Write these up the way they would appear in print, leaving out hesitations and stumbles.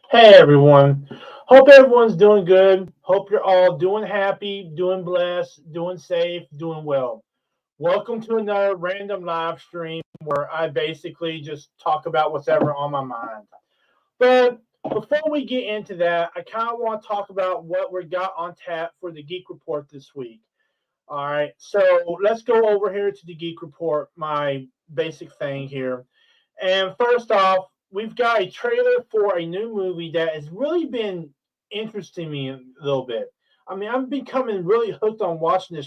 Hey everyone. Hope everyone's doing good. Hope you're all doing happy, doing blessed, doing safe, doing well. Welcome to another random live stream where I basically just talk about what's ever on my mind. But before we get into that, I kind of want to talk about what we got on tap for the Geek Report this week. All right, so let's go over here to the Geek Report, my basic thing here. And first off, we've got a trailer for a new movie that has really been interesting me a little bit. I mean, I'm becoming really hooked on watching this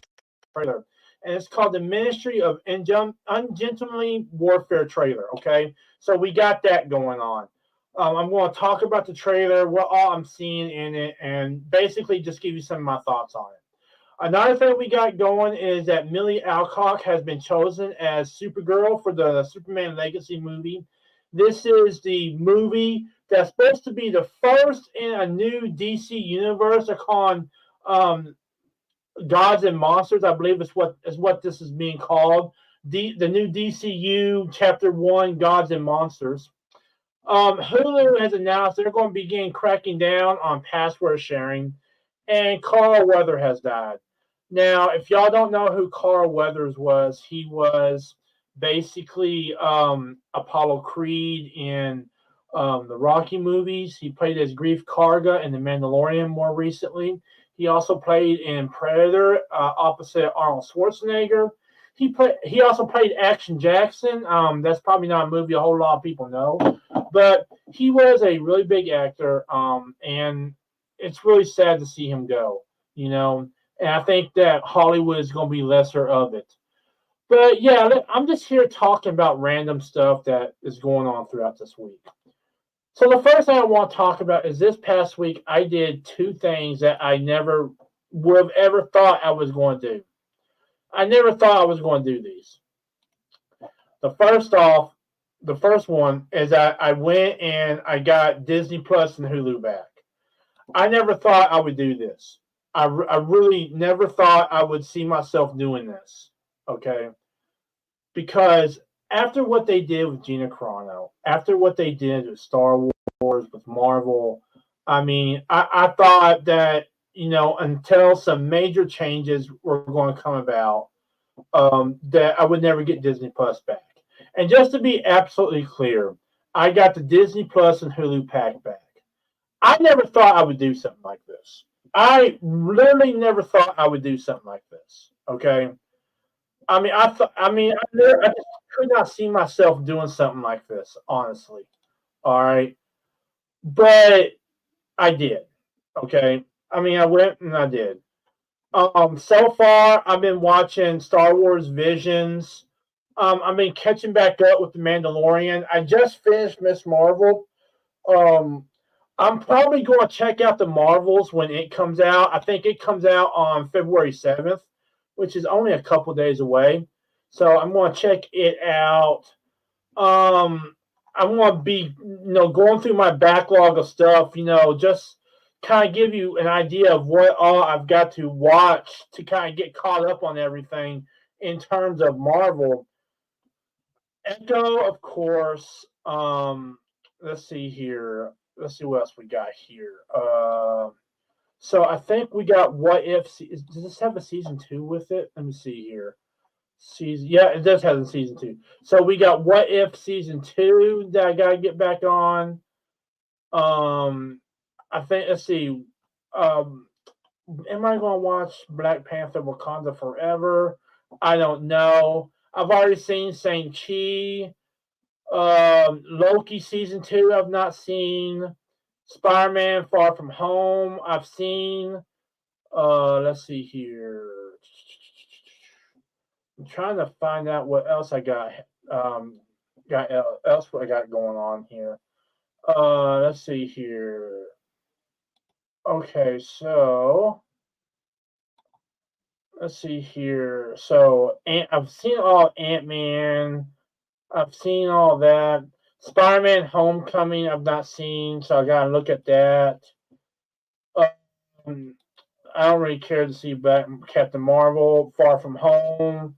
trailer, and it's called the Ministry of Ungentlemanly Warfare trailer. Okay, so we got that going on. I'm going to talk about the trailer, what all I'm seeing in it, and basically just give you some of my thoughts on it. Another thing we got going is that Millie Alcock has been chosen as Supergirl for the Superman Legacy movie. This is the movie that's supposed to be the first in a new DC universe. They're calling Gods and Monsters, I believe is what this is being called. The new DCU Chapter One, Gods and Monsters. Hulu has announced they're going to begin cracking down on password sharing, and Carl Weather has died. Now, if y'all don't know who Carl Weathers was, he was basically Apollo Creed in the Rocky movies. He played as Grief Karga in The Mandalorian more recently. He also played in Predator opposite Arnold Schwarzenegger. He also played Action Jackson. That's probably not a movie a whole lot of people know, but he was a really big actor, and it's really sad to see him go. You know, and I think that Hollywood is going to be lesser of it. But yeah, I'm just here talking about random stuff that is going on throughout this week. So the first thing I want to talk about is this past week I did two things that I never would have ever thought I was going to do. I never thought I was going to do these. The first off, the first one is that I went and I got Disney Plus and Hulu back. I never thought I would do this. I really never thought I would see myself doing this. Okay. Because after what they did with Gina Carano, after what they did with Star Wars, with Marvel, I mean, I thought that, until some major changes were going to come about, that I would never get Disney Plus back. And just to be absolutely clear, I got the Disney Plus and Hulu pack back. I never thought I would do something like this. I literally never thought I would do something like this. Okay. I mean, I thought. I just could not see myself doing something like this, honestly. All right, but I did. Okay. I mean, I went and I did. So far, I've been watching Star Wars Visions. I've been catching back up with the Mandalorian. I just finished Miss Marvel. Um, I'm probably going to check out the Marvels when it comes out. I think it comes out on February 7th, which is only a couple days away. So I'm going to check it out. I'm going to be, going through my backlog of stuff, just kind of give you an idea of what all I've got to watch to kind of get caught up on everything in terms of Marvel. Echo, of course. Let's see here. Let's see what else we got here. So I think we got What If. Does this have a season two with it? Let me see here. Yeah, it does have a season two. So we got What If season two that I gotta get back on. I think let's see. Um, am I gonna watch Black Panther: Wakanda Forever? I don't know. I've already seen Shang Chi. Loki season two, I've not seen. Spider Man Far From Home, I've seen. Let's see here. I'm trying to find out what else I got. Um, got else what I got going on here. Let's see here. Okay, so let's see here. So I've seen all Ant Man. I've seen all that. Spider Man Homecoming, I've not seen, so I gotta look at that. Um, I don't really care to see back Captain Marvel, Far From Home.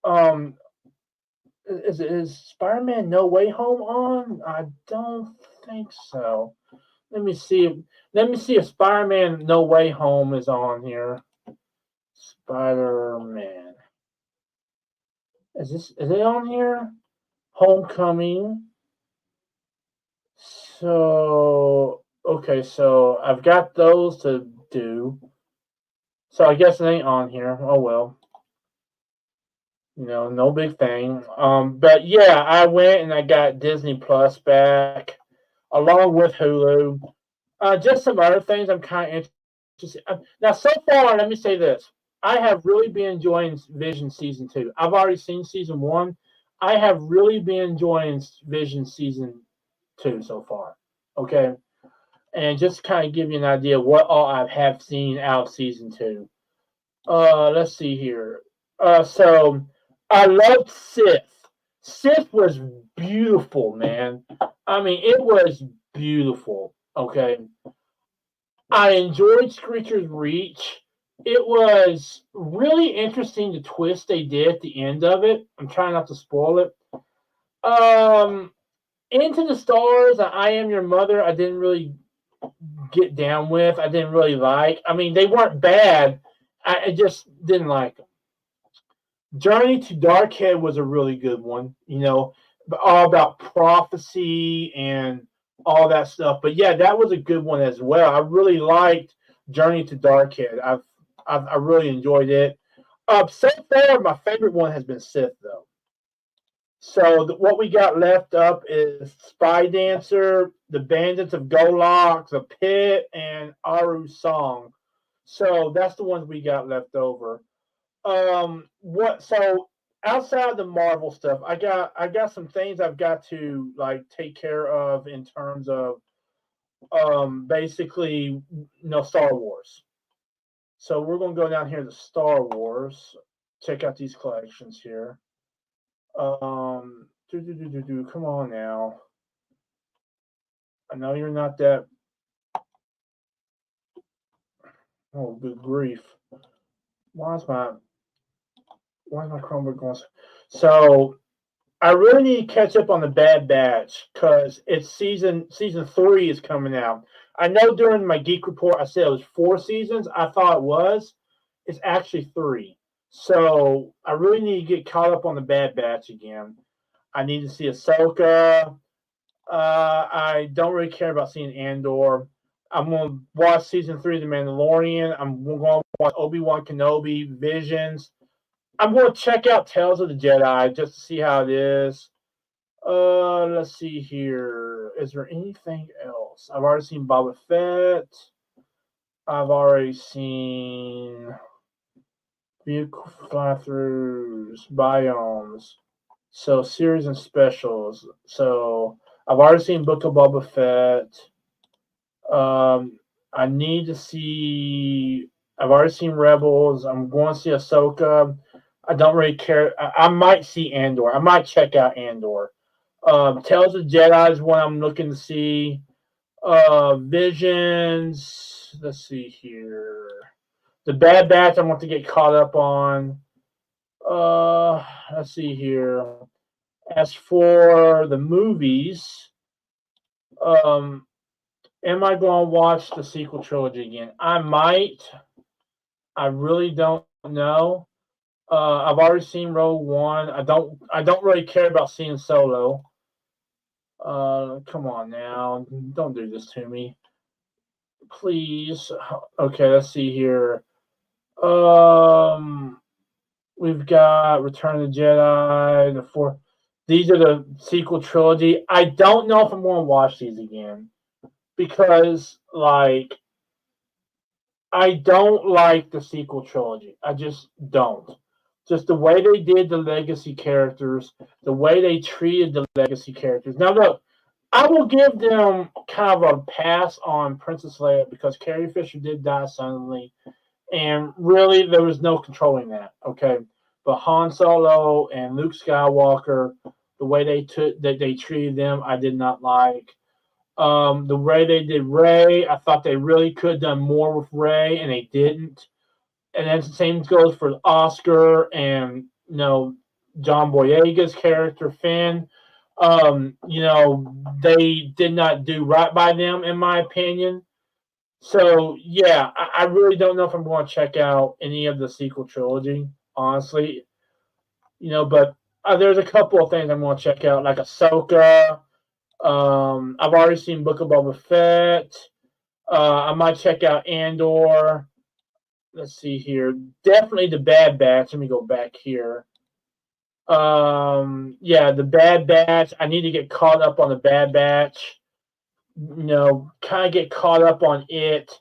Um, Is Spider-Man No Way Home on? I don't think so. Let me see. Let me see if Spider-Man No Way Home is on here. Spider-Man. Is it on here? Homecoming. So okay, so I've got those to do. So I guess it ain't on here. Oh well. No big thing. But yeah, I went and I got Disney Plus back along with Hulu. Just some other things I'm kind of interested. Now, so far, let me say this: I have really been enjoying Vision season 2. I've already seen season 1. I have really been enjoying Vision season 2 so far. Okay, and just kind of give you an idea what all I have seen out of season 2. Let's see here. So I loved Sith. Sith was beautiful, man. I mean, it was beautiful. Okay. I enjoyed Screecher's Reach. It was really interesting the twist they did at the end of it. I'm trying not to spoil it. Into the Stars, I Am Your Mother, I didn't really get down with. I didn't really like. I mean, they weren't bad. I just didn't like them. Journey to Darkhead was a really good one. All about prophecy and all that stuff. But yeah, that was a good one as well. I really liked Journey to Darkhead. I really enjoyed it. So far, my favorite one has been Sith, though. So what we got left up is Spy Dancer, The Bandits of Golok, The Pit, and Aru's Song. So that's the ones we got left over. So outside the Marvel stuff, I got some things I've got to like take care of in terms of basically Star Wars. So we're gonna go down here to Star Wars. Check out these collections here. Come on now. I know you're not that. Oh, good grief! Why is my Chromebook going? So I really need to catch up on the Bad Batch because it's season 3 is coming out. I know during my Geek Report I said it was 4 seasons. I thought it was. It's actually 3. So I really need to get caught up on the Bad Batch again. I need to see Ahsoka. I don't really care about seeing Andor. I'm going to watch season 3 of The Mandalorian. I'm going to watch Obi-Wan Kenobi, Visions. I'm going to check out Tales of the Jedi just to see how it is. Let's see here. Is there anything else? I've already seen Boba Fett. I've already seen vehicle fly-throughs, biomes. So series and specials. So I've already seen Book of Boba Fett. I need to see. I've already seen Rebels. I'm going to see Ahsoka. I don't really care. I might see Andor. I might check out Andor. Tales of Jedi is one I'm looking to see. Visions. Let's see here. The Bad Batch I want to get caught up on. Let's see here. As for the movies, am I going to watch the sequel trilogy again? I might. I really don't know. I've already seen Rogue One. I don't really care about seeing Solo. Come on now. Don't do this to me. Please. Okay, let's see here. We've got Return of the Jedi, the 4. These are the sequel trilogy. I don't know if I'm going to watch these again because, like, I don't like the sequel trilogy. I just don't. Just the way they did the legacy characters, the way they treated the legacy characters. Now, look, I will give them kind of a pass on Princess Leia because Carrie Fisher did die suddenly, and really there was no controlling that. Okay, but Han Solo and Luke Skywalker, the way they treated them, I did not like. The way they did Rey, I thought they really could have done more with Rey, and they didn't. And then the same goes for Oscar and John Boyega's character, Finn. They did not do right by them, in my opinion. So yeah, I really don't know if I'm going to check out any of the sequel trilogy, honestly. But there's a couple of things I'm going to check out, like Ahsoka. I've already seen Book of Boba Fett. I might check out Andor. Let's see here. Definitely the Bad Batch. Let me go back here. Yeah, the Bad Batch. I need to get caught up on the Bad Batch. Kind of get caught up on it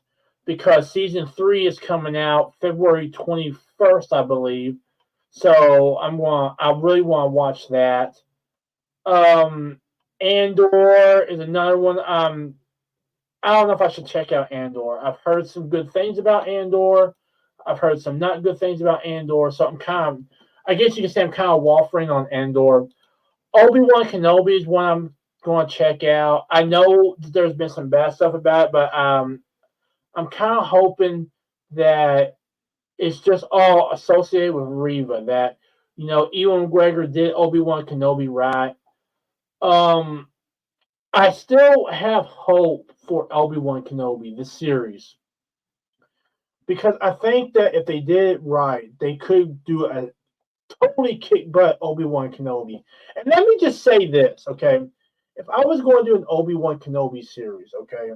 because season 3 is coming out February 21st, I believe. So I really want to watch that. Andor is another one. I don't know if I should check out Andor. I've heard some good things about Andor. I've heard some not good things about Andor. So I guess you can say I'm kind of waffling on Andor. Obi-Wan Kenobi is one I'm going to check out. I know there's been some bad stuff about it, but I'm kind of hoping that it's just all associated with Reva. That Ewan McGregor did Obi-Wan Kenobi right. I still have hope for Obi-Wan Kenobi, the series, because I think that if they did it right, they could do a totally kick butt Obi-Wan Kenobi. And let me just say this, okay? If I was going to do an Obi-Wan Kenobi series, okay,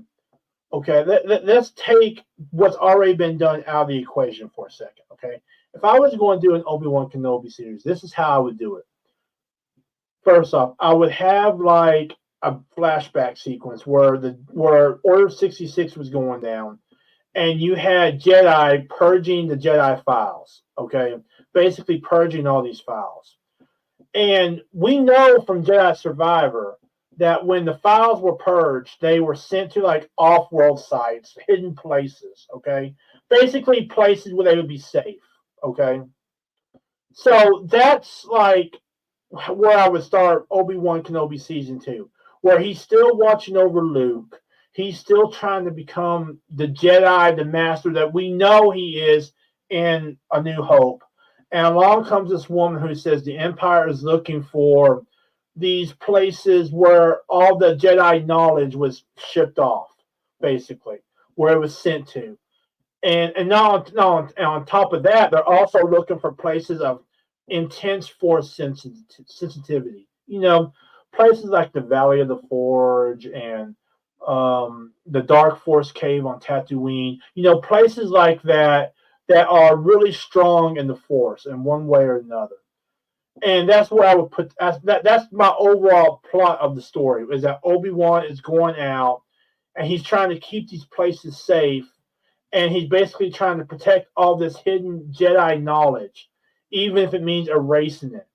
let's take what's already been done out of the equation for a second, okay? If I was going to do an Obi-Wan Kenobi series, this is how I would do it. First off, I would have like a flashback sequence where Order 66 was going down, and you had Jedi purging the Jedi files, okay? Basically purging all these files. And we know from Jedi Survivor that when the files were purged, they were sent to like off-world sites, hidden places, okay? Basically places where they would be safe, okay? So that's like where I would start Obi-Wan Kenobi Season 2, where he's still watching over Luke. He's still trying to become the Jedi, the master that we know he is in A New Hope. And along comes this woman who says the Empire is looking for these places where all the Jedi knowledge was shipped off, basically, where it was sent to. And on top of that, they're also looking for places of intense force sensitivity. Places like the Valley of the Forge and the Dark Force Cave on Tatooine. Places like that are really strong in the Force in one way or another. And that's where I would put that's my overall plot of the story, is that Obi-Wan is going out and he's trying to keep these places safe, and he's basically trying to protect all this hidden Jedi knowledge, even if it means erasing it.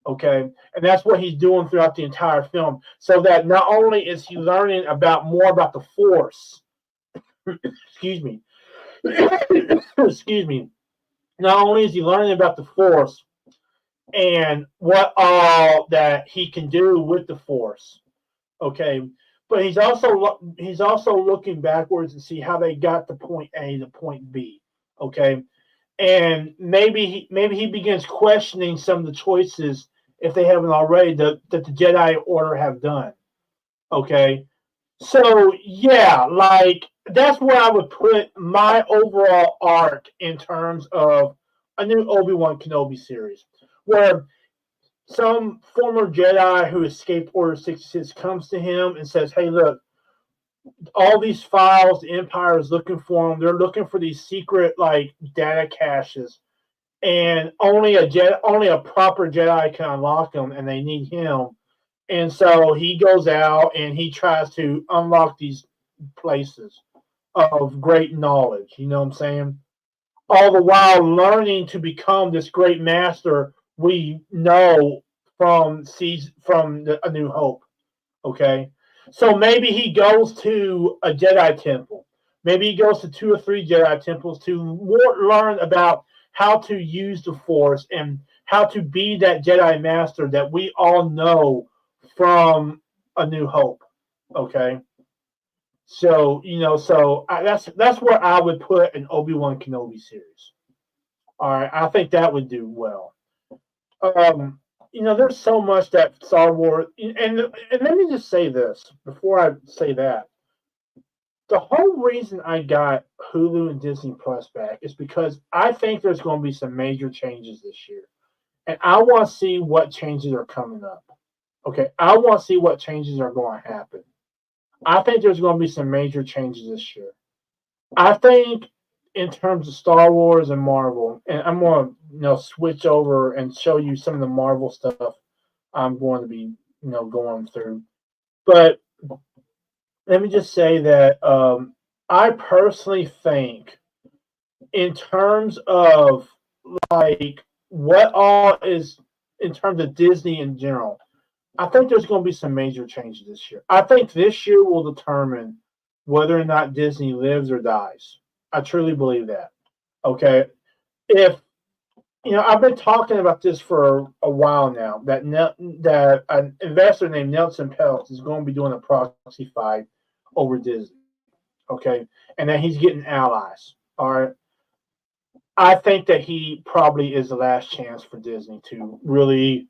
Okay, and that's what he's doing throughout the entire film, so that not only is he learning more about the Force, excuse me, excuse me, not only is he learning about the Force and what all that he can do with the Force, okay, but he's also looking backwards to see how they got to point A to point B, okay, and maybe he begins questioning some of the choices, if they haven't already, that the Jedi Order have done, okay. So yeah, like that's where I would put my overall arc in terms of a new Obi-Wan Kenobi series, where some former Jedi who escaped Order 66 comes to him and says, "Hey, look, all these files, the Empire is looking for them. They're looking for these secret like data caches, and only a proper Jedi can unlock them, and they need him." And so he goes out and he tries to unlock these places of great knowledge. You know what I'm saying? All the while learning to become this great master we know from A New Hope. Okay, so maybe he goes to a Jedi temple. Maybe he goes to 2 or 3 Jedi temples to learn about how to use the Force and how to be that Jedi master that we all know from A New Hope. Okay, so that's where I would put an Obi-Wan Kenobi series. All right, I think that would do well. there's so much that Star Wars, and let me just say this before I say that. The whole reason I got Hulu and Disney Plus back is because I think there's going to be some major changes this year, and I want to see what changes are coming up. Okay, I want to see what changes are going to happen. I think there's going to be some major changes this year. I think in terms of Star Wars and Marvel, and I'm going to switch over and show you some of the Marvel stuff I'm going to be going through. But let me just say that I personally think, in terms of like what all is in terms of Disney in general, I think there's going to be some major changes this year. I think this year will determine whether or not Disney lives or dies. I truly believe that. Okay, if I've been talking about this for a while now. That an investor named Nelson Peltz is going to be doing a proxy fight over Disney. Okay, and that he's getting allies. All right, I think that he probably is the last chance for Disney to really.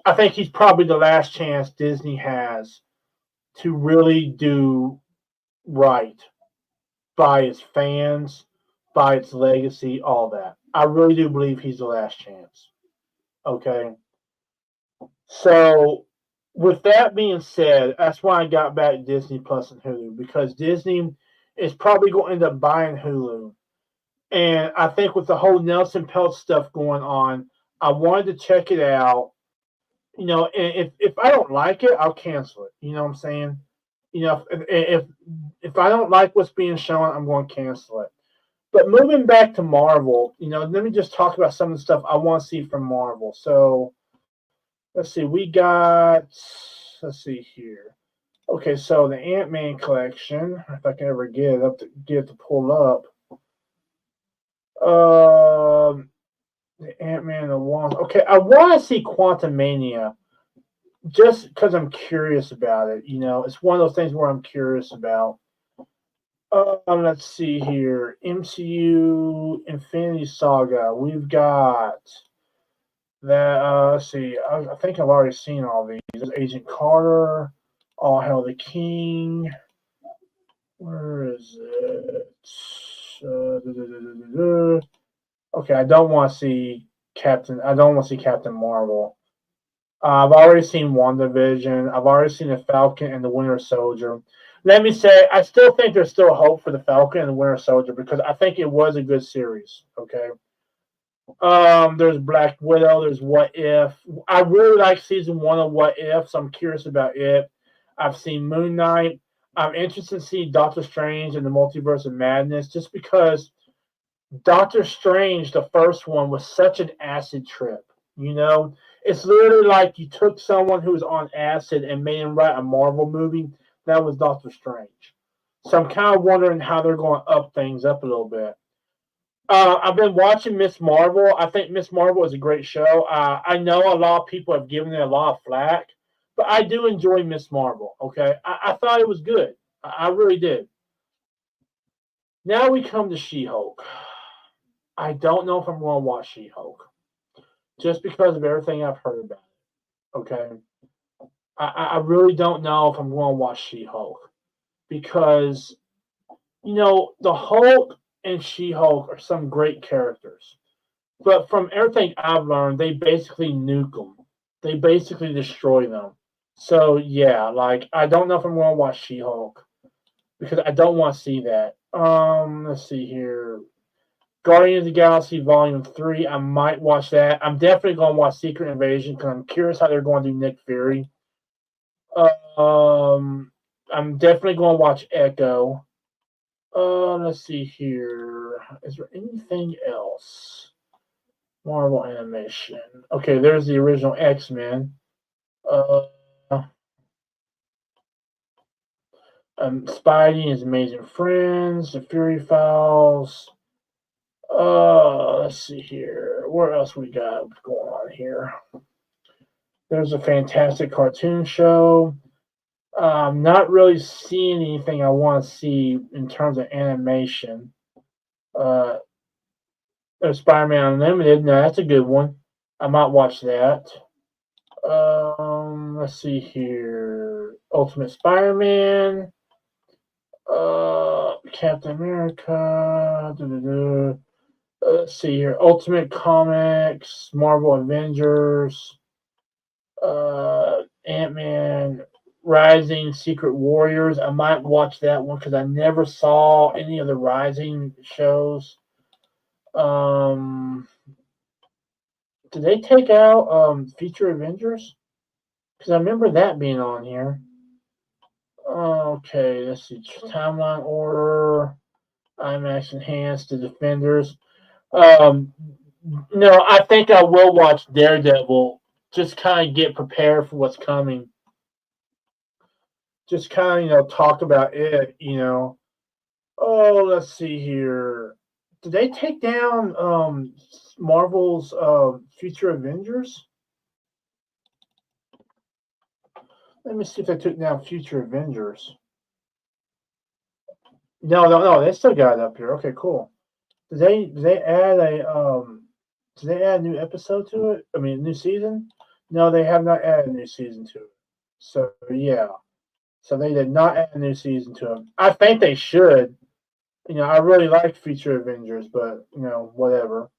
I think he's probably the last chance Disney has to really do right by its fans, by its legacy, all that. I really do believe he's the last chance. Okay. So, with that being said, that's why I got back Disney Plus and Hulu, because Disney is probably going to end up buying Hulu. And I think with the whole Nelson Peltz stuff going on, I wanted to check it out. And if I don't like it, I'll cancel it. You know what I'm saying? If I don't like what's being shown, I'm going to cancel it. But moving back to Marvel, let me just talk about some of the stuff I want to see from Marvel. So let's see, let's see here. Okay, so the Ant-Man collection, if I can ever get it to pull up. The Ant-Man and the Wasp. Okay, I want to see Quantumania just because I'm curious about it. It's one of those things where I'm curious about. Let's see here. MCU Infinity Saga. We've got that. Let's see. I think I've already seen all these. There's Agent Carter. All Hail the King. Where is it? Okay, I don't want to see Captain. I don't want to see Captain Marvel. I've already seen WandaVision. I've already seen the Falcon and the Winter Soldier. Let me say, I still think there's still hope for the Falcon and the Winter Soldier because I think it was a good series. Okay. There's Black Widow. There's What If. I really like season 1 of What If, so I'm curious about it. I've seen Moon Knight. I'm interested to see Doctor Strange and the Multiverse of Madness, just because Doctor Strange, the first one, was such an acid trip. It's literally like you took someone who was on acid and made him write a Marvel movie. That was Doctor Strange. So I'm kind of wondering how they're going to up things up a little bit. I've been watching Miss Marvel. I think Miss Marvel is a great show. I know a lot of people have given it a lot of flack, but I do enjoy Miss Marvel. Okay, I thought it was good. I really did. Now we come to She-Hulk. I don't know if I'm going to watch She-Hulk just because of everything I've heard about it. Okay, I really don't know if I'm going to watch She-Hulk because the Hulk and She-Hulk are some great characters. But from everything I've learned, they basically nuke them. They basically destroy them. So yeah, like I don't know if I'm going to watch She-Hulk because I don't want to see that. Let's see here. Guardians of the Galaxy Volume 3. I might watch that. I'm definitely going to watch Secret Invasion because I'm curious how they're going to do Nick Fury. I'm definitely going to watch Echo. Let's see here. Is there anything else? Marvel animation. Okay, there's the original X-Men. Spidey and His Amazing Friends, The Fury Files. Let's see here. What else we got going on here? There's a Fantastic Cartoon Show. Not really seeing anything I want to see in terms of animation. There's Spider-Man Unlimited. No, that's a good one. I might watch that. Let's see here. Ultimate Spider-Man. Captain America. Let's see here. Ultimate Comics. Marvel Avengers. Ant-Man. Rising Secret Warriors. I might watch that one because I never saw any of the Rising shows. Did they take out Future Avengers? Because I remember that being on here. Okay, let's see. Timeline order. IMAX Enhanced. The Defenders. No, I think I will watch Daredevil. Just kind of get prepared for what's coming. Just kind of, talk about it, Oh, let's see here. Did they take down Marvel's Future Avengers? Let me see if they took down Future Avengers. No, they still got it up here. Okay, cool. Did they add a new episode to it? I mean, a new season? No, they have not added a new season to it. So yeah, so they did not add a new season to it. I think they should. I really like Future Avengers, but whatever.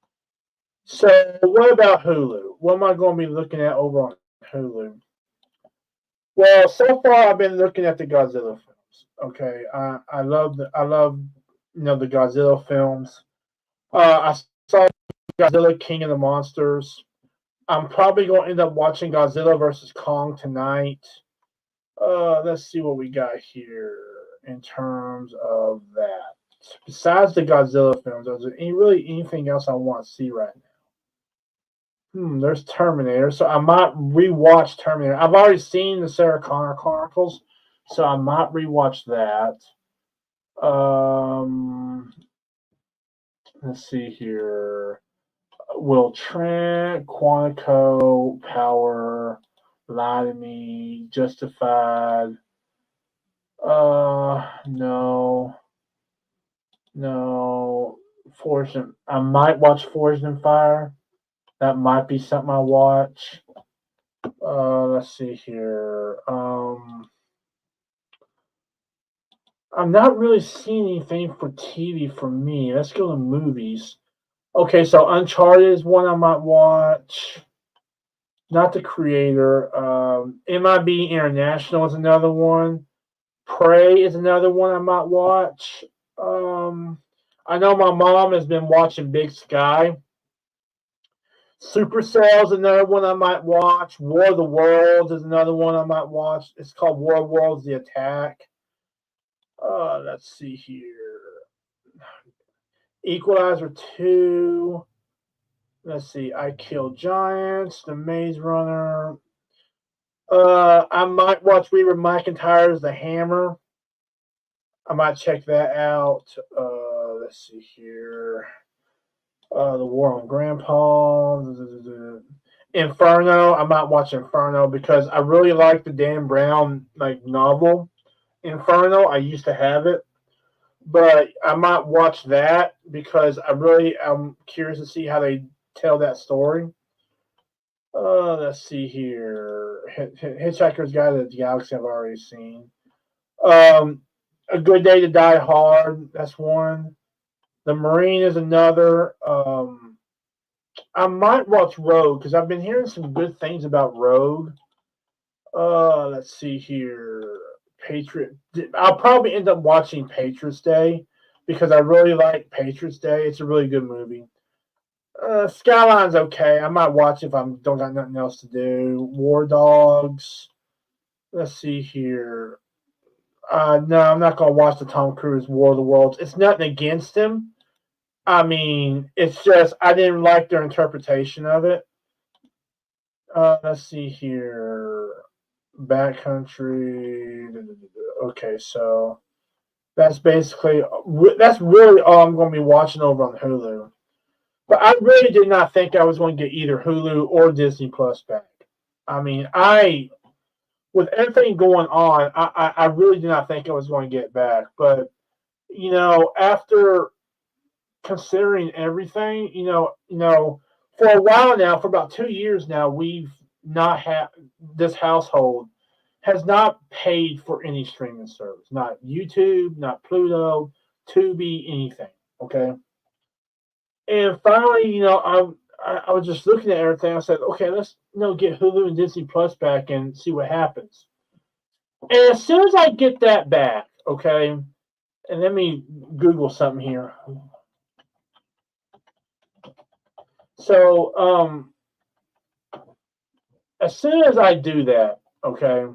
So what about Hulu? What am I going to be looking at over on Hulu? Well, so far I've been looking at the Godzilla films. Okay, I love the Godzilla films. I saw Godzilla King of the Monsters. I'm probably going to end up watching Godzilla versus Kong tonight. Let's see what we got here in terms of that. Besides the Godzilla films, is there really anything else I want to see right now? There's Terminator, so I might rewatch Terminator. I've already seen the Sarah Connor Chronicles, so I might rewatch that. Let's see here. Will Trent, Quantico, Power, Lie to Me, Justified. No. Forged. I might watch Forged in Fire. That might be something I watch. Let's see here. I'm not really seeing anything for TV for me. Let's go to movies. Okay, so Uncharted is one I might watch. Not the creator. MIB International is another one. Prey is another one I might watch. I know my mom has been watching Big Sky. Supercell is another one I might watch. War of the Worlds is another one I might watch. It's called War of the Worlds: The Attack. Let's see here. Equalizer 2. Let's see. I Kill Giants. The Maze Runner. I might watch Reba McEntire's The Hammer. I might check that out. Let's see here. The War on Grandpa. Inferno. I might watch Inferno because I really like the Dan Brown novel. Inferno. I used to have it, but I might watch that because I'm curious to see how they tell that story. Let's see here. Hitchhiker's Guide to the Galaxy I've already seen. A Good Day to Die Hard. That's one. The Marine is another. I might watch Rogue because I've been hearing some good things about Rogue. Let's see here. Patriot. I'll probably end up watching Patriots Day because I really like Patriots Day. It's a really good movie. Skyline's okay. I might watch if I don't got nothing else to do. War Dogs. Let's see here. No, I'm not gonna watch the Tom Cruise War of the Worlds. It's nothing against him. I mean, it's just I didn't like their interpretation of it. Let's see here. Backcountry. Okay, so that's really all I'm going to be watching over on Hulu. But I really did not think I was going to get either Hulu or Disney Plus back. I mean, with everything going on, I really did not think I was going to get back. But after considering everything, for a while now, for about 2 years now, we've not have this household has not paid for any streaming service, not YouTube, not Pluto, Tubi, anything. Okay, and finally, I was just looking at everything. I said, okay, let's get Hulu and Disney Plus back and see what happens. And as soon as I get that back, okay, and let me Google something here. So, as soon as I do that, okay,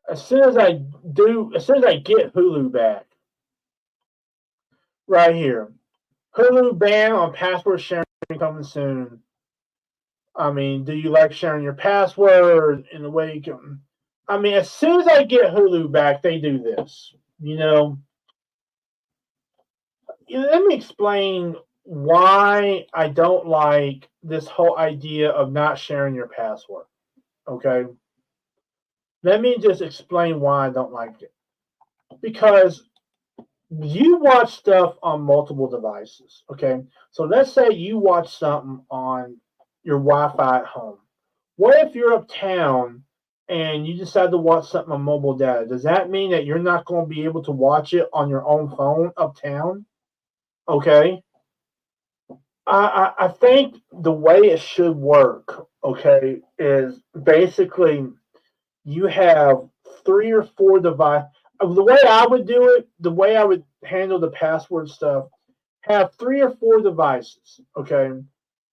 as soon as I get Hulu back, right here, Hulu ban on password sharing coming soon. I mean, do you like sharing your password in the way you can? I mean, as soon as I get Hulu back, they do this. Let me explain why I don't like this whole idea of not sharing your password. Okay? Let me just explain why I don't like it. Because you watch stuff on multiple devices. Okay? So let's say you watch something on your Wi-Fi at home. What if you're uptown and you decide to watch something on mobile data? Does that mean that you're not going to be able to watch it on your own phone uptown? Okay. I think the way it should work, okay, is basically you have 3 or 4 devices. The way I would do it, the way I would handle the password stuff, have 3 or 4 devices, okay,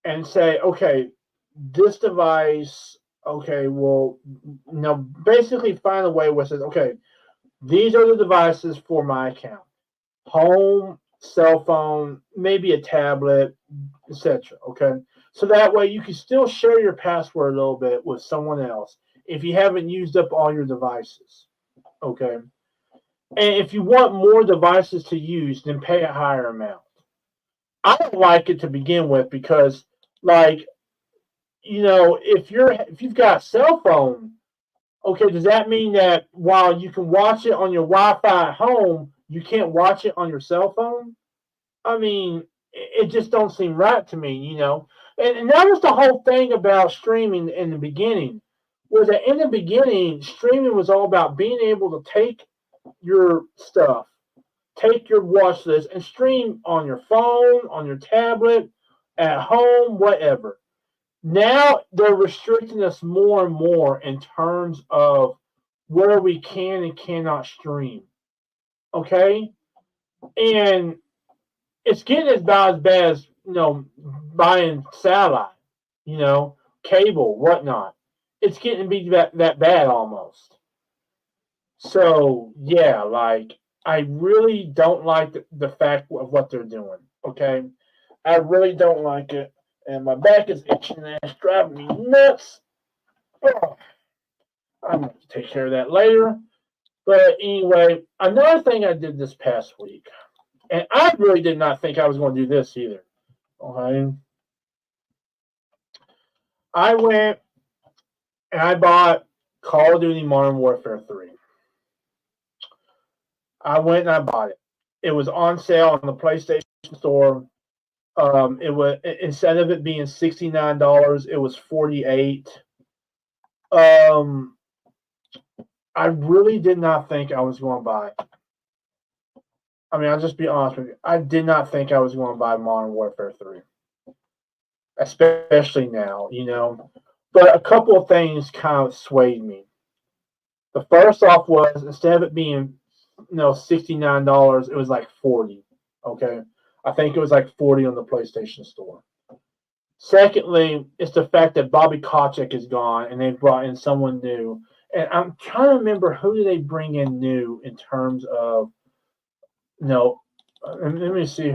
and say, okay, this device, okay, well, basically find a way where it says, okay, these are the devices for my account. Home, cell phone, maybe a tablet, etc. Okay, so that way you can still share your password a little bit with someone else if you haven't used up all your devices. Okay, and if you want more devices to use, then pay a higher amount. I don't like it to begin with because, like, if you've got a cell phone, okay, does that mean that while you can watch it on your Wi-Fi at home, you can't watch it on your cell phone? I mean, it just don't seem right to me, And that was the whole thing about streaming in the beginning. Was that in the beginning, streaming was all about being able to take your stuff, take your watch list, and stream on your phone, on your tablet, at home, whatever. Now they're restricting us more and more in terms of where we can and cannot stream. Okay? And it's getting about as bad as, buying satellite, cable, whatnot. It's getting to be that bad almost. So, yeah, like, I really don't like the fact of what they're doing, okay? I really don't like it. And my back is itching and it's driving me nuts. Oh, I'm going to take care of that later. But anyway, another thing I did this past week, and I really did not think I was going to do this either. Okay. I went and I bought Call of Duty Modern Warfare 3. I went and I bought it. It was on sale on the PlayStation Store. It was, instead of it being $69, it was $48. I really did not think I was going to buy it. I mean, I'll just be honest with you. I did not think I was going to buy Modern Warfare 3, especially now, But a couple of things kind of swayed me. The first off was, instead of it being, $69, it was like $40. Okay, I think it was like $40 on the PlayStation Store. Secondly, it's the fact that Bobby Kotick is gone and they've brought in someone new. And I'm trying to remember, who do they bring in new in terms of, let me see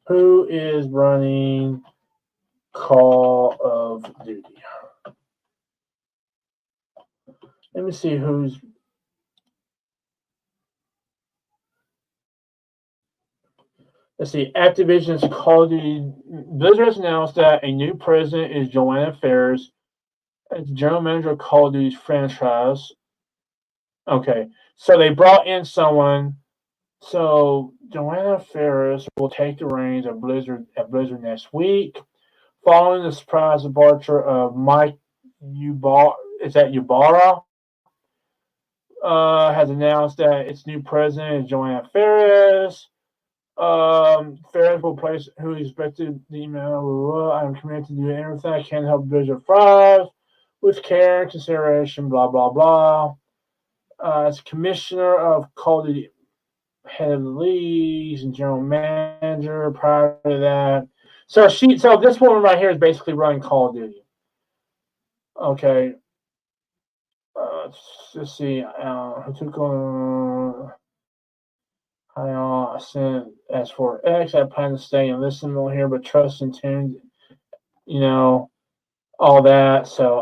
who is running Call of Duty. Let me see who's. Let's see. Activision's Call of Duty. Blizzard has announced that a new president is Joanna Faris as general manager of Call of Duty's franchise. Okay, so they brought in someone. So Joanna Faris will take the reins of Blizzard next week, Following the surprise departure of Mike Ybarra, has announced that its new president is Joanna Ferris. Ferris will place who expected the email. I'm committed to do everything I can to help Bridget thrive with care and consideration. Blah blah blah. As commissioner of Call of Duty, head of the leagues and general manager. Prior to that, so this woman right here is basically running Call of Duty. Okay. Let's see. Who took on? I sent as for X. I plan to stay and listen more here, but trust and tune. All that. So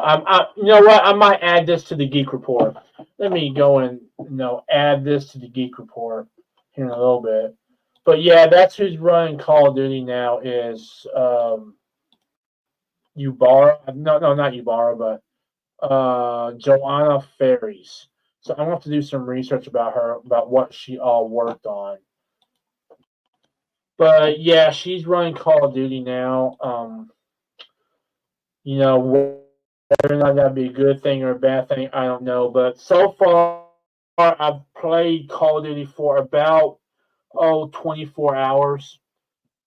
you know what? I might add this to the Geek Report. Let me go and add this to the Geek Report here in a little bit. But yeah, that's who's running Call of Duty now is Ybarra. No, not Ybarra, but Joanna Ferris. So I'm gonna have to do some research about her, about what she all worked on. But yeah, she's running Call of Duty now. Whether or not that'd be a good thing or a bad thing, I don't know. But so far, I've played Call of Duty for about 24 hours.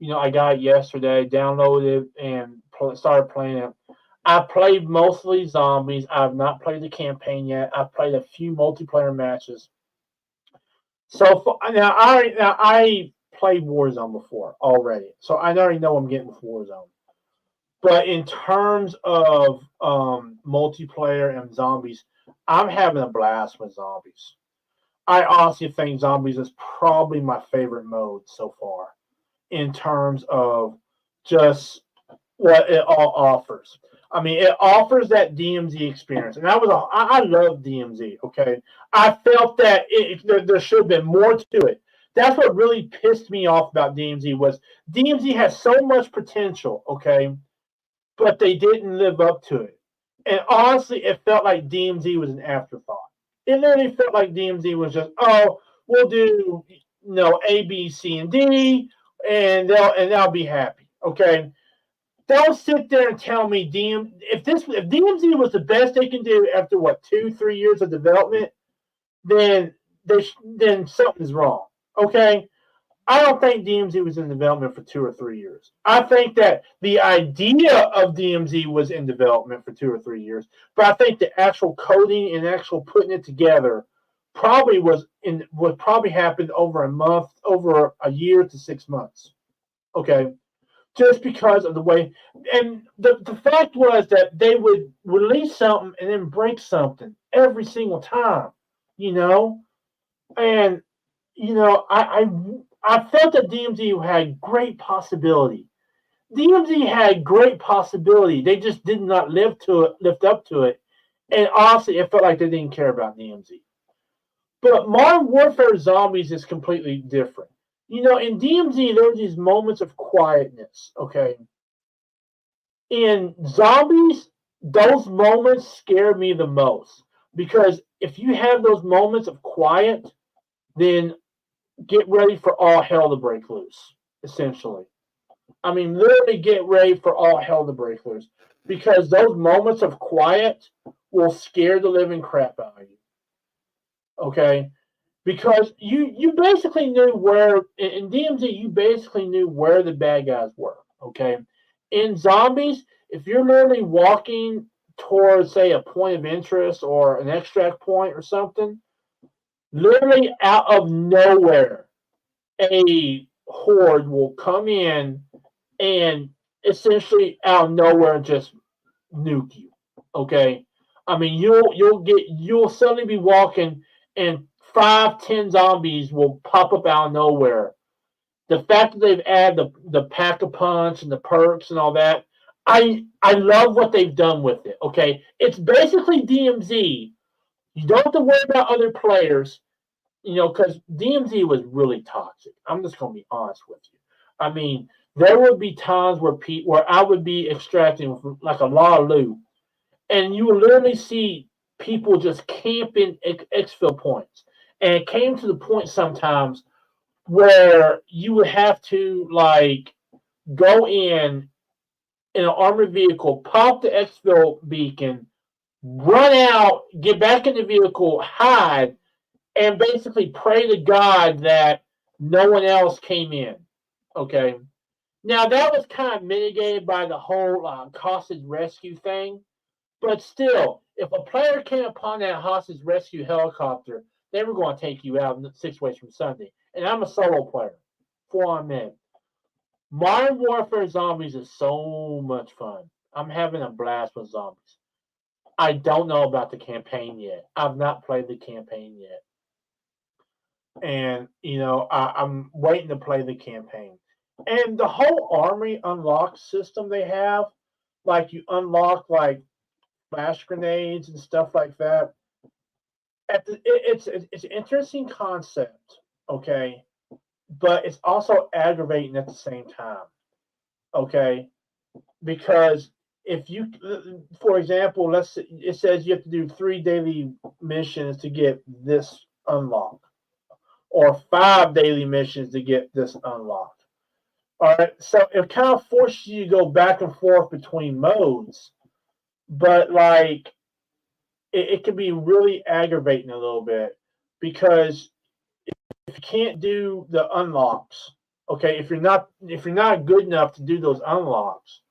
I got it yesterday, downloaded it, and started playing it. I played mostly zombies. I've not played the campaign yet. I've played a few multiplayer matches. So now I played Warzone before already, so I already know what I'm getting with Warzone. But in terms of multiplayer and zombies, I'm having a blast with zombies. I honestly think zombies is probably my favorite mode so far in terms of just what it all offers. I mean, it offers that DMZ experience, and I love DMZ. Okay, I felt that there should have been more to it. That's what really pissed me off about DMZ was DMZ has so much potential. Okay, but they didn't live up to it, and honestly, it felt like DMZ was an afterthought. It literally felt like DMZ was just, we'll do A, B, C, and D, and they'll be happy. Okay. Don't sit there and tell me if DMZ was the best they can do after 2-3 years of development, then something's wrong. Okay, I don't think DMZ was in development for 2 or 3 years. I think that the idea of DMZ was in development for 2 or 3 years, but I think the actual coding and actual putting it together probably happened over a month, over a year to 6 months. Okay. Just because of the way, and the fact was that they would release something and then break something every single time, and I felt that DMZ had great possibility. DMZ had great possibility. They just did not lift up to it, and honestly, it felt like they didn't care about DMZ. But Modern Warfare Zombies is completely different. In DMZ, there were these moments of quietness, okay? In Zombies, those moments scare me the most. Because if you have those moments of quiet, then get ready for all hell to break loose, essentially. I mean, literally get ready for all hell to break loose. Because those moments of quiet will scare the living crap out of you. Okay? Because you basically knew where in DMZ you basically knew where the bad guys were. Okay, in Zombies, if you're literally walking towards, say, a point of interest or an extract point or something, literally out of nowhere, a horde will come in and essentially out of nowhere just nuke you. Okay, I mean you'll suddenly be walking and 5-10 zombies will pop up out of nowhere. The fact that they've added the Pack-a-Punch and the perks and all that, I love what they've done with it. Okay, it's basically DMZ. You don't have to worry about other players, because DMZ was really toxic. I'm just gonna be honest with you. I mean, there would be times where I would be extracting like a lot of loot, and you would literally see people just camping exfil points. And it came to the point sometimes where you would have to like go in in an armored vehicle, pop the exfil beacon, run out, get back in the vehicle, hide, and basically pray to God that no one else came in. Okay. Now that was kind of mitigated by the whole hostage rescue thing, but still, if a player came upon that hostage rescue helicopter, they were going to take you out 6 ways from Sunday. And I'm a solo player, 4 men. Modern Warfare Zombies is so much fun. I'm having a blast with zombies. I don't know about the campaign yet. I've not played the campaign yet. And, I'm waiting to play the campaign. And the whole armory unlock system they have, like you unlock like flash grenades and stuff like that. It's an interesting concept, okay, but it's also aggravating at the same time, okay, because if you, for example, it says you have to do 3 daily missions to get this unlocked, or 5 daily missions to get this unlocked. All right, so it kind of forces you to go back and forth between modes, but like it can be really aggravating a little bit because if you can't do the unlocks, okay, if you're not good enough to do those unlocks,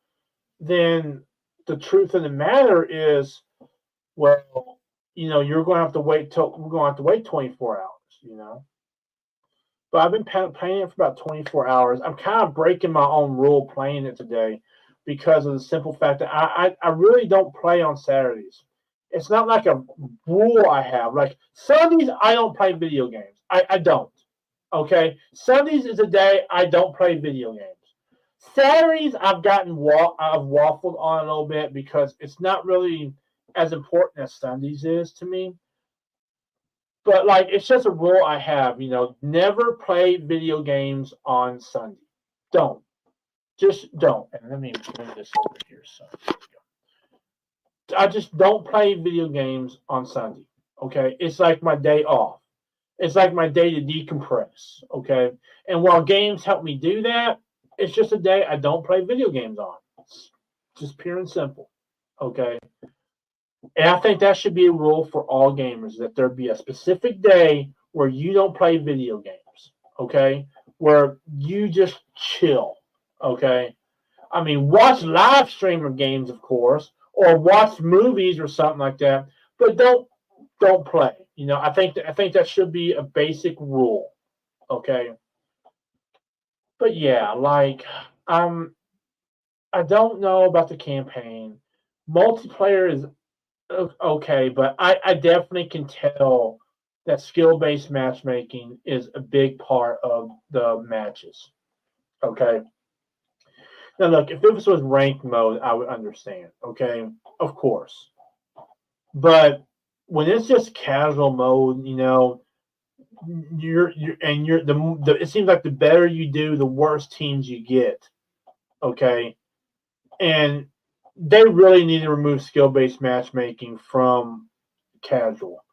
then the truth of the matter is, well, we're going to have to wait 24 hours. But I've been playing it for about 24 hours. I'm kind of breaking my own rule playing it today because of the simple fact that I really don't play on Saturdays. It's not like a rule I have. Like Sundays, I don't play video games. I don't. Okay? Sundays is a day I don't play video games. Saturdays, I've waffled on a little bit because it's not really as important as Sundays is to me. But like it's just a rule I have, never play video games on Sunday. Don't. Just don't. And let me bring this over here. So I just don't play video games on Sunday. Okay. It's like my day off. It's like my day to decompress. Okay. And while games help me do that, it's just a day I don't play video games on. It's just pure and simple. Okay. And I think that should be a rule for all gamers, that there be a specific day where you don't play video games, okay? Where you just chill, okay? I mean, watch live streamer games, of course, or watch movies or something like that, but don't play. I think that should be a basic rule, okay? But yeah, like I don't know about the campaign. Multiplayer is okay, but I definitely can tell that skill-based matchmaking is a big part of the matches. Okay. Now, look, if this was ranked mode, I would understand. Okay, of course. But when it's just casual mode, it seems like the better you do, the worse teams you get. Okay, and they really need to remove skill-based matchmaking from casual.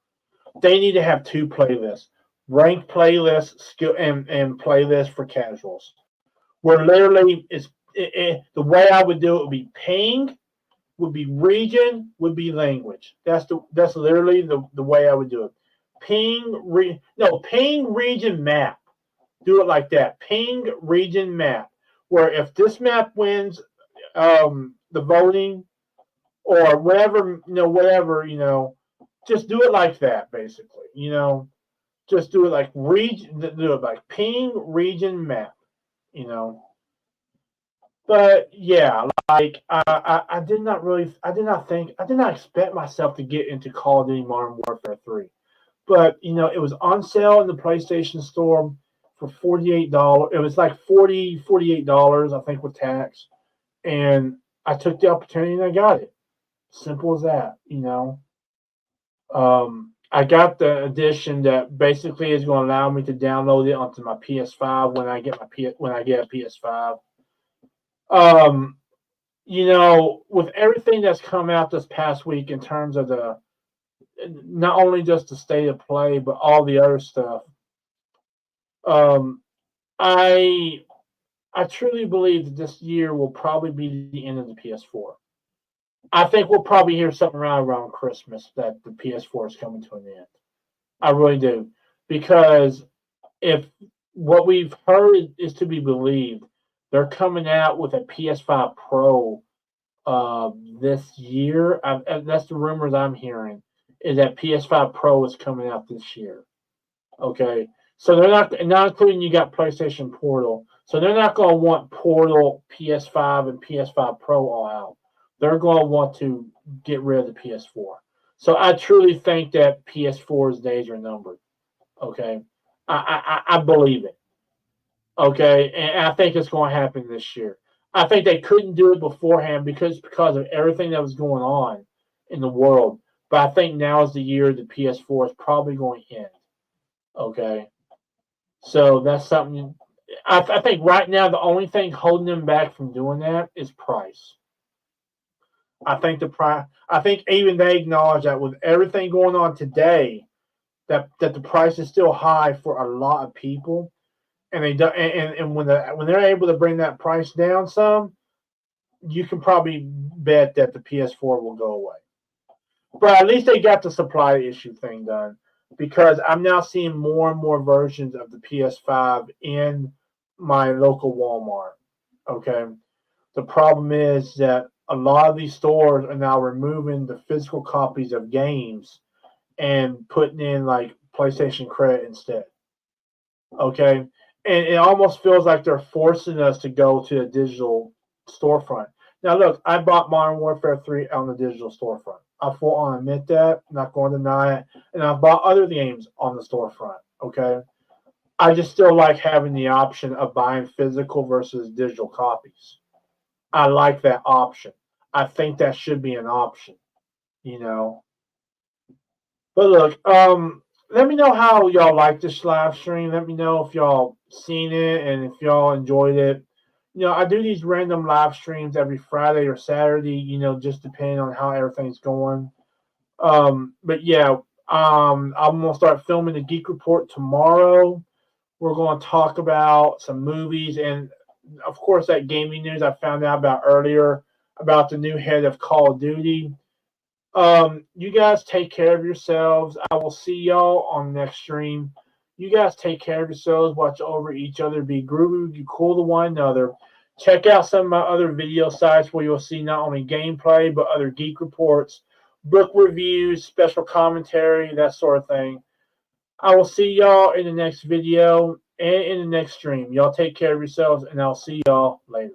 They need to have 2 playlists: ranked playlists, skill and playlists for casuals. Where literally the way I would do it would be ping, would be region, would be language. That's literally the way I would do it. Ping region map. Do it like that. Ping region map. Where if this map wins the voting or whatever, just do it like that, basically. Just do it like region, do it like ping region map. But yeah, like I did not expect myself to get into Call of Duty Modern Warfare 3. But it was on sale in the PlayStation Store for $48. It was like $48, I think, with tax. And I took the opportunity and I got it. Simple as that, I got the edition that basically is going to allow me to download it onto my PS5 when I get a PS5. With everything that's come out this past week in terms of not only just the state of play, but all the other stuff, I I truly believe that this year will probably be the end of the PS4. I think we'll probably hear something around Christmas that the PS4 is coming to an end. I really do, because if what we've heard is to be believed, they're coming out with a PS5 Pro this year. That's the rumors I'm hearing, is that PS5 Pro is coming out this year. Okay, so they're not including, you got PlayStation Portal, so they're not going to want Portal, PS5, and PS5 Pro all out. They're going to want to get rid of the PS4. So I truly think that PS4's days are numbered. Okay, I believe it. Okay, and I think it's going to happen this year. I think they couldn't do it beforehand because of everything that was going on in the world. But I think now is the year the PS4 is probably going to end. Okay, so that's something. I think right now the only thing holding them back from doing that is price. I think the price. I think even they acknowledge that with everything going on today, that the price is still high for a lot of people, and they do, and when they're able to bring that price down some, you can probably bet that the PS4 will go away. But at least they got the supply issue thing done, because I'm now seeing more and more versions of the PS5 in my local Walmart. Okay. The problem is that a lot of these stores are now removing the physical copies of games and putting in like PlayStation Credit instead. Okay. And it almost feels like they're forcing us to go to a digital storefront. Now, look, I bought Modern Warfare 3 on the digital storefront. I full on admit that, not going to deny it. And I bought other games on the storefront. Okay. I just still like having the option of buying physical versus digital copies. I like that option. I think that should be an option, you know. But look, let me know how y'all like this live stream. Let me know if y'all seen it and if y'all enjoyed it. I do these random live streams every Friday or Saturday, just depending on how everything's going. But yeah, I'm gonna start filming the Geek Report tomorrow. We're gonna talk about some movies and of course that gaming news I found out about earlier about the new head of Call of Duty. You guys take care of yourselves. I will see y'all on the next stream. You guys take care of yourselves. Watch over each other. Be groovy. Be cool to one another. Check out some of my other video sites where you'll see not only gameplay but other geek reports, book reviews, special commentary, that sort of thing. I will see y'all in the next video and in the next stream. Y'all take care of yourselves, and I'll see y'all later.